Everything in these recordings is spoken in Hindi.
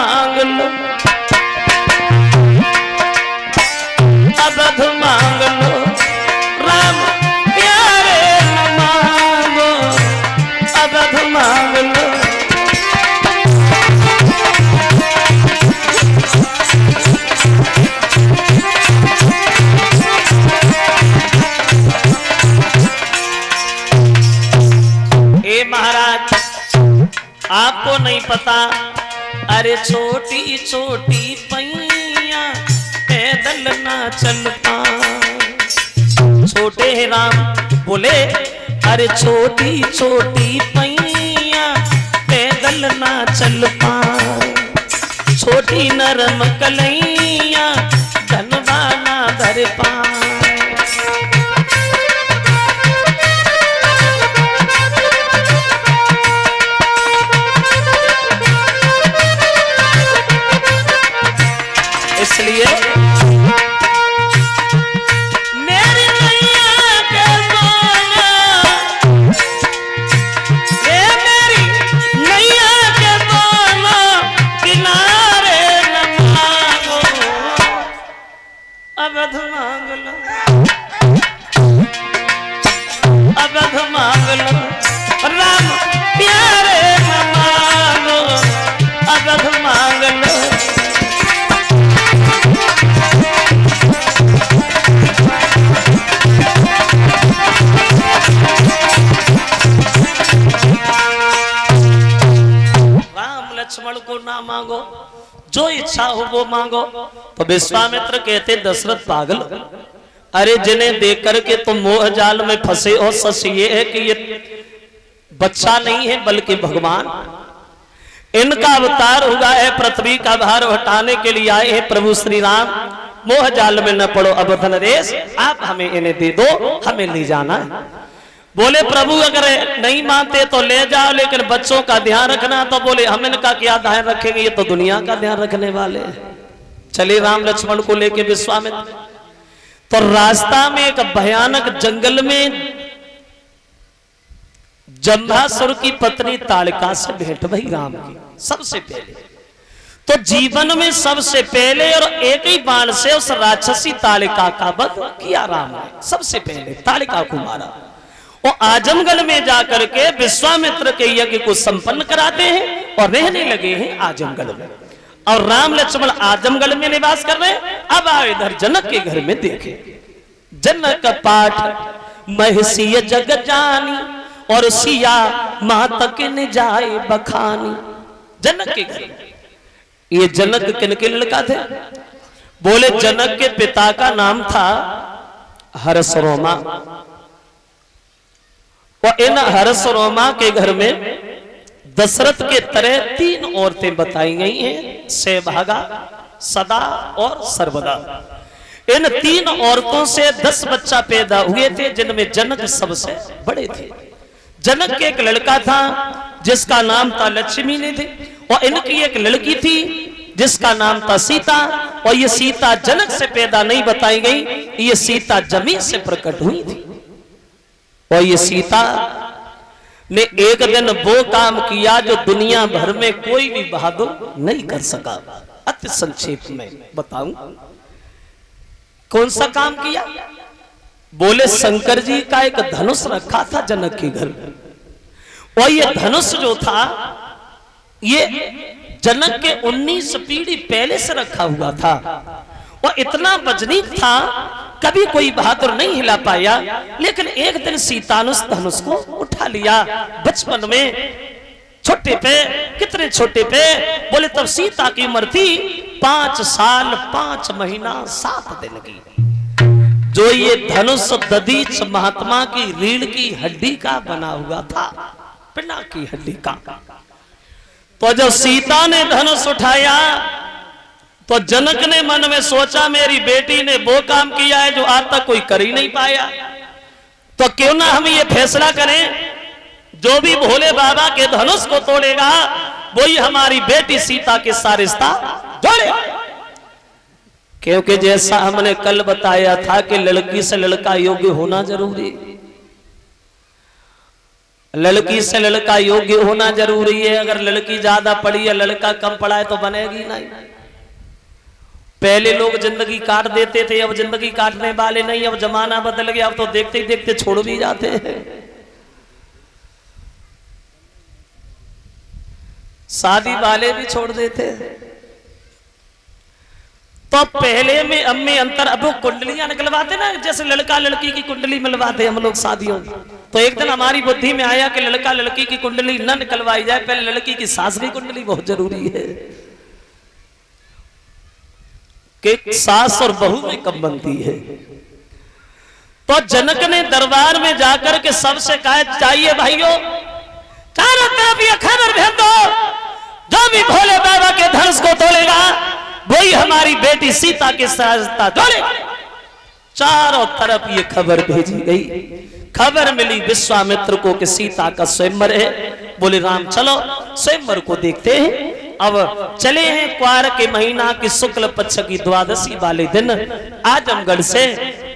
मांग लो, अवध मांग लो, राम प्यारे न मांगो, अवध मांग लो। ए महाराज आपको नहीं पता, अरे छोटी छोटी पैया पैदल ना चल पा। छोटे हैं राम बोले, अरे छोटी छोटी पैया पैदल ना चल पा। छोटी नरम कलैया धनवा ना धर पा। इसलिए मेरी नैया के दोना, ये मेरी नैया के दोना किनारे न मांगो, अवध मांग लो, अवध मांग लो, राम प्यारे न मांगो, अवध मांग लो। लक्ष्मण को ना मांगो, जो इच्छा हो वो मांगो। तो विश्वामित्र कहते दशरथ पागल, अरे जिन्हें देख करके तुम मोह जाल में फंसे हो, सच ये है कि ये बच्चा नहीं है बल्कि भगवान, इनका अवतार हुआ है, पृथ्वी का भार हटाने के लिए आए हैं प्रभु श्री राम। मोह जाल में न पड़ो अवध नरेश, आप हमें इन्हें दे दो, हमें ले जाना है। बोले प्रभु अगर नहीं मानते तो ले जाओ, लेकिन बच्चों का ध्यान रखना। तो बोले हम इनका क्या ध्यान रखेंगे, ये तो दुनिया का ध्यान रखने वाले हैं। चले राम लक्ष्मण को लेके विश्वामित्र। तो रास्ता में एक भयानक जंगल में जंभासुर की पत्नी ताड़का से भेंट भई राम की सबसे पहले। तो जीवन में सबसे पहले और एक ही बाण से उस राक्षसी ताड़का का वध किया राम ने। सबसे पहले ताड़का को मारा। वो आजमगढ़ में जाकर के विश्वामित्र के यज्ञ को संपन्न कराते हैं और रहने लगे हैं आजमगढ़ में। और राम लक्ष्मण आजमगढ़ में निवास कर रहे हैं। अब आओ इधर जनक के घर में देखे। जनक पाठ महिषी जग जानी और सिया मातक न जाए बखानी। जनक के घर, ये जनक किनके लड़का थे? बोले जनक के पिता का नाम था हर्षरोमा। और इन हर्षरोमा के घर में दशरथ के तरह 3 औरतें बताई गई हैं, सौभागा, सदा और सर्वदा। इन 3 औरतों से 10 बच्चा पैदा हुए थे, जिनमें जनक सबसे बड़े थे। जनक के एक लड़का था जिसका नाम था लक्ष्मी निधि, और इनकी एक लड़की थी जिसका नाम था सीता। और ये सीता जनक से पैदा नहीं बताई गई, ये सीता जमीन से प्रकट हुई थी। और ये सीता ने एक दिन वो काम किया जो दुनिया भर में कोई भी बहादुर नहीं कर सका। अति संक्षेप में बताऊं कौन सा काम किया। बोले शंकर जी का एक धनुष रखा था जनक के घर, और ये धनुष जो था ये जनक के 19 पीढ़ी पहले से रखा हुआ था। और इतना वजनीक था, कभी कोई बहादुर नहीं हिला पाया। लेकिन एक दिन सीता ने उस धनुष को उठा लिया बचपन में, छोटे पे। कितने छोटे पे? बोले तब सीता की उम्र थी 5 साल 5 महीना 7 दिन की। जो ये धनुष दधीच महात्मा की रीढ़ की हड्डी का बना हुआ था, पिंडा की हड्डी का। तो जब सीता ने धनुष उठाया तो जनक ने मन में सोचा मेरी बेटी ने वो काम किया है जो आज तक कोई कर ही नहीं पाया। तो क्यों ना हम ये फैसला करें, जो भी भोले बाबा के धनुष को तोड़ेगा वही हमारी बेटी सीता के साथ रिश्ता जोड़े। क्योंकि जैसा हमने कल बताया था कि लड़की से लड़का योग्य होना जरूरी। लड़की से लड़का योग्य होना जरूरी है। अगर लड़की ज्यादा पढ़ी है लड़का कम पढ़ा है तो बनेगी नहीं। पहले लोग जिंदगी काट देते थे, अब जिंदगी काटने वाले नहीं। अब जमाना बदल गया, अब तो देखते ही देखते छोड़ भी जाते हैं। शादी वाले भी छोड़ देते हैं। तो पहले में अब में अंतर, अब वो कुंडलियां निकलवाते ना, जैसे लड़का लड़की की कुंडली मिलवाते हम लोग शादियों में। तो एक दिन हमारी बुद्धि में आया कि लड़का लड़की की कुंडली न निकलवाई जाए, पहले लड़की की सास की कुंडली बहुत जरूरी है कि सास और बहू में कब बनती है। तो जनक ने दरबार में जाकर के सबसे कहा, चाहिए भाइयों चारों तरफ ये खबर भेज दो, जो भी भोले बाबा के धनुष को तोड़ेगा वही हमारी बेटी सीता की सहजता तोड़ेगा। चारों तरफ ये खबर भेजी गई। खबर मिली विश्वामित्र को कि सीता का स्वयंवर है। बोले राम चलो स्वयंवर को देखते हैं। अब चले हैं क्वार के महीना की शुक्ल पक्ष की द्वादशी वाले दिन आजमगढ़ से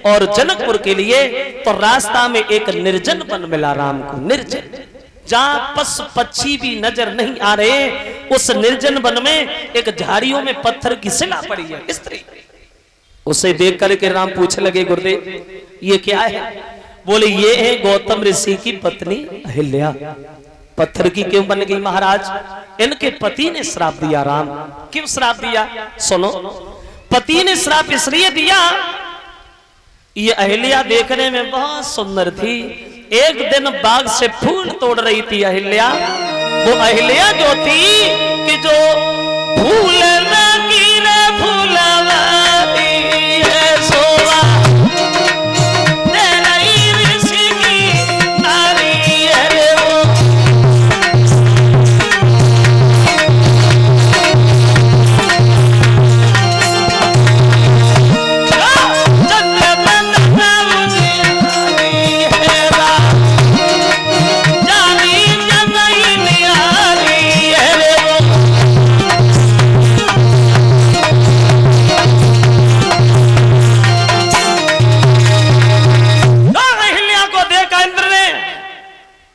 और जनकपुर के लिए। तो रास्ता में एक निर्जन वन मिला राम को, निर्जन, जहां पशु पक्षी भी नजर नहीं आ रहे। उस निर्जन वन में एक झाड़ियों में पत्थर की शिला पड़ी है, स्त्री। उसे देख करके राम पूछने लगे, गुरुदेव ये क्या है? बोले ये है गौतम ऋषि की पत्नी अहिल्या। पत्थर की क्यों बन गई महाराज? इनके पति ने श्राप दिया। राम क्यों श्राप दिया? सुनो, पति ने श्राप इसलिए दिया, ये अहिल्या देखने में बहुत सुंदर थी। एक दिन बाग से फूल तोड़ रही थी अहिल्या। वो अहिल्या जो थी कि जो फूल न गिरे फूलवारी है सोवा तेरी ऋषि की नारी है वो।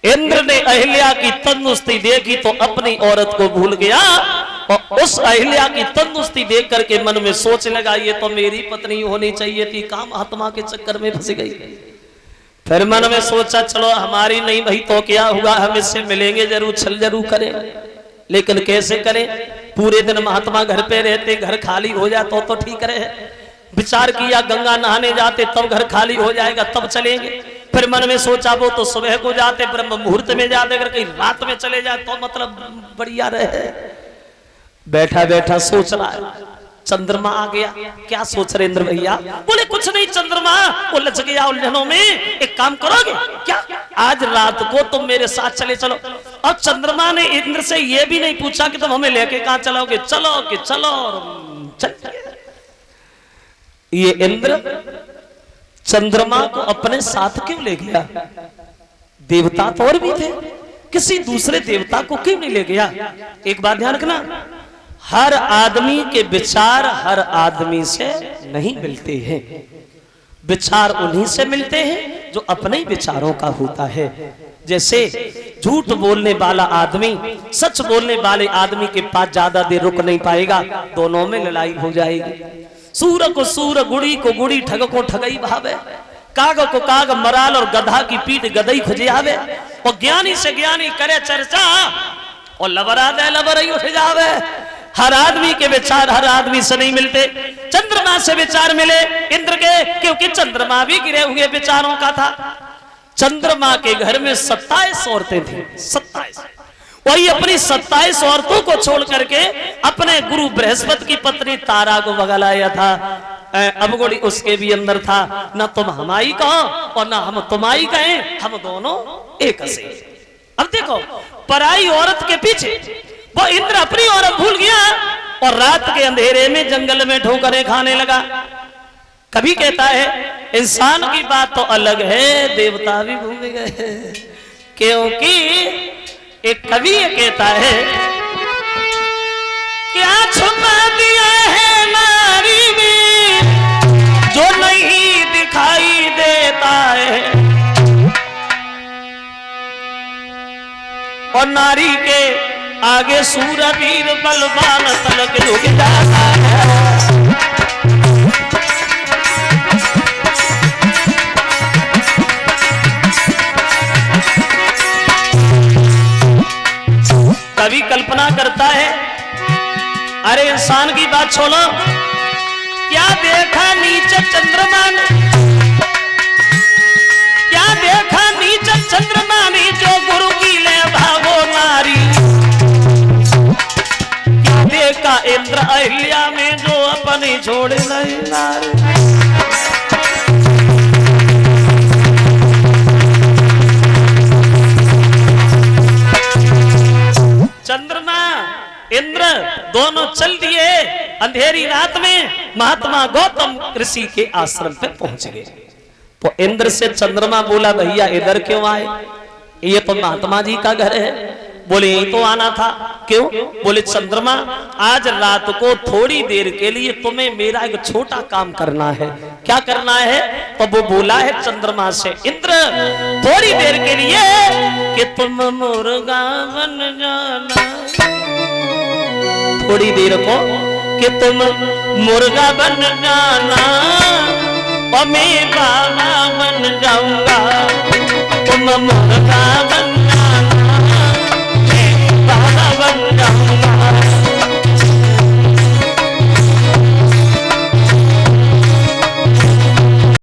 इंद्र ने अहिल्या की तंदुरुस्ती देखी तो अपनी औरत को भूल गया और उस अहिल्या की तंदुरुस्ती देख करके मन में सोच लगा ये तो मेरी पत्नी होनी चाहिए थी। काम आत्मा के चक्कर में फंस गई। फिर मन में सोचा चलो हमारी नहीं भाई तो क्या हुआ, हम इससे मिलेंगे जरूर, छल जरूर करें, लेकिन कैसे करें? पूरे दिन महात्मा घर पे रहते, घर खाली हो जाए तो ठीक रहे। विचार किया गंगा नहाने जाते तब घर खाली हो जाएगा तब चलेंगे। फिर मन में सोचा वो तो सुबह को जाते, ब्रह्म मुहूर्त में जाते, अगर कहीं रात में चले जाए तो मतलब बढ़िया रहे। बैठा बैठा सोच रहा है, चंद्रमा आ गया। क्या सोच रहे इंद्र भैया? बोले कुछ नहीं, चंद्रमा उलझ गया उलझनों में। एक काम करोगे क्या, आज रात को तुम मेरे साथ चले चलो। और चंद्रमा ने इंद्र से यह भी नहीं पूछा कि तुम हमें लेके कहां चलोगे, चलो कि चलो और चल। ये इंद्र चंद्रमा को अपने साथ क्यों ले गया? देवता तो और भी थे, किसी दूसरे देवता को क्यों नहीं ले गया? एक बात ध्यान रखना, हर आदमी के विचार हर आदमी से नहीं मिलते हैं। विचार उन्हीं से मिलते हैं जो अपने विचारों का होता है। जैसे झूठ बोलने वाला आदमी सच बोलने वाले आदमी के पास ज्यादा देर रुक नहीं पाएगा, दोनों में लड़ाई हो जाएगी। सूर को सूर, गुड़ी को गुड़ी, ठग को ठगई भावे, काग को काग, मराल और गधा की पीठ गदई खुजियावे। और ज्ञानी से ज्ञानी करे चर्चा और लबरा दे लबरई उठ जावे। हर आदमी के विचार हर आदमी से नहीं मिलते। चंद्रमा से विचार मिले इंद्र के, क्योंकि चंद्रमा भी गिरे हुए विचारों का था। चंद्रमा के घर में 27 औरतें थी, 27। वही अपनी 27 औरतों को छोड़ करके अपने गुरु बृहस्पति की पत्नी तारा को भगा लाया था। अवगुणी उसके भी अंदर था। न तुम हमारी कहो और न हम तुम्हारी कहें, हम दोनों एक से। अब देखो पराई औरत के पीछे वो इंद्र अपनी औरत भूल गया और रात के अंधेरे में जंगल में ठोकरें खाने लगा। कभी कहता है इंसान की बात तो अलग है, देवता भी भूल गए। क्योंकि एक कवि ये कहता है क्या छुपा दिया है नारी में जो नहीं दिखाई देता है। नारी के आगे सूरवीर बलवान तलक झुक जाता है। कवि कल्पना करता है, अरे इंसान की बात छोड़ो, क्या देखा नीचे चंद्रमा ने, क्या देखा नीचे चंद्रमा ने जो गुरु की ले भागो नारी, क्या देखा इंद्र अहिल्या में जो अपनी छोड़ नहीं नारी। चंद्रमा इंद्र दोनों चल दिए। अंधेरी रात में महात्मा गौतम ऋषि के आश्रम पे पहुंच गए। तो इंद्र से चंद्रमा बोला, भैया इधर क्यों आए? ये तो महात्मा जी का घर है। बोले यही तो आना था। क्यों? बोले चंद्रमा आज रात को थोड़ी देर के लिए तुम्हें मेरा एक छोटा काम करना है। क्या करना है? तो वो बोला है चंद्रमा से, इंद्र थोड़ी देर के लिए कि तुम मुर्गा बन जाना, थोड़ी देर को कि तुम मुर्गा बन जाना और मैं बाबा बन जाऊंगा। तुम मुर्गा